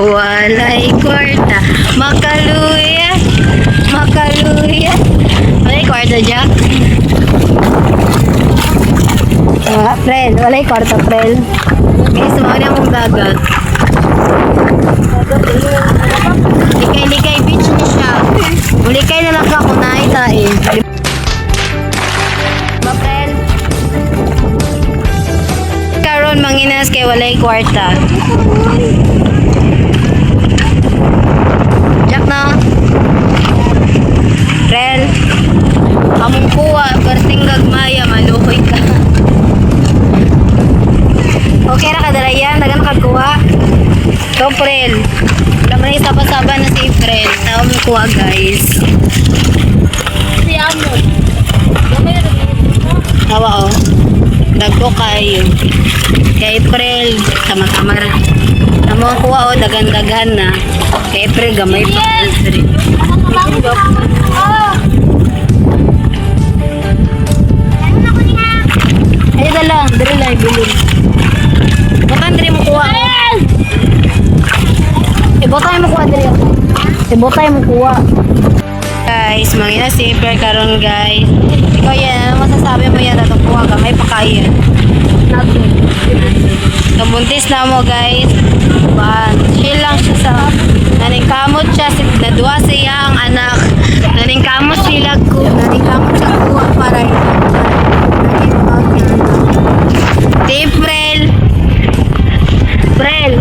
walay kwarta. Makaluya, makaluya. Walay kwarta, Jack. Prel, walay kwarta, Prel. Guys, mga na mong dagat. Likay-likay beach na siya. Likay na lang ako na itain. Prel. Karon manginas kay walay kwarta. Jack na. Prel. Among kuha, perting gagmaya, maluhoy ka. Okay ra ka dala yan, dagan kagkuha. Ito, Prel. Wala mo na isaba-saba na si Prel. Tao mo kuha, guys. Si Amo. Tawa, oh. Dagko kayo. Kay Prel, sama-sama ra. Amo kuha, oh, dagan-dagan na. Kay Prel, gamay pa. Ayo dala, dali lang, bilin. Bukan diri mo kuha. Ibotay mo kuha diri. Ibotay mo kuha. Guys, mangina si Prel karon, guys. Ikaw yan, ano masasabi mo yan atong kuha gamay pa kaya. Kabuntis na mo, guys. Chill lang siya sa naningkamot siya, nadua siya ang anak. Naningkamot sila ko, naningkamot siya kuha para Team Prel. Prel.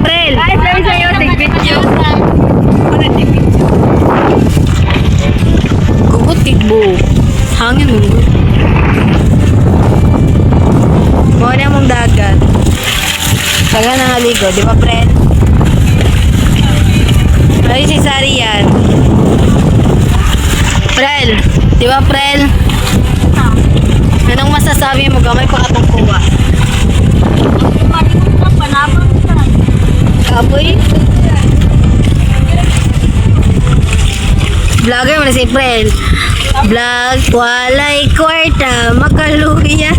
Prel. Ay, sorry sa'yo. Tig-video. Kukutik mo. Hangin mo. Muna na mong dagat. Taga na haligo, di ba, Prel? Ay, si Sari yan. Prel. Di ba, Prel? Anong masasabi mo? Gamay pa katong kuha. Kapoy? Vlogger mo na si Prel. Vlog, walay kwarta, makaluya.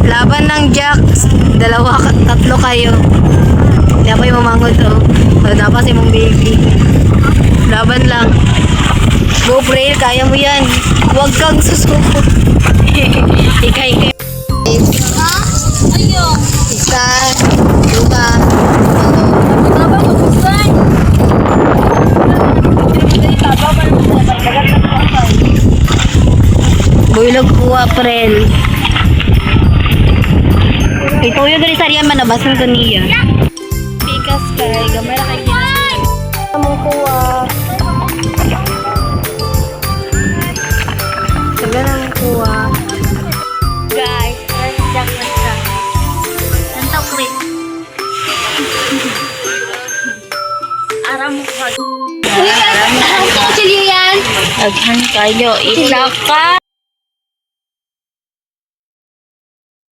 Laban ng Jack. Dalawa, tatlo kayo. Hindi ako yung mamangod to. Dapat si mong baby. Laban lang. Go Prel, kaya mo yan. Huwag kang susuko. Ikay-ikay. Ayun. Isa, dua, Builog kuha, Prel. Ito yung dari sariyan manabasan ko niya. Pikas kay, gamay na kay kinas. Among kuha. Sabi na mong kuha. Guys, Jack na siya. Nantaw ko rin. Aram mo ka. Uy, aram mo ka. Yan. Aghan kayo, ilaka.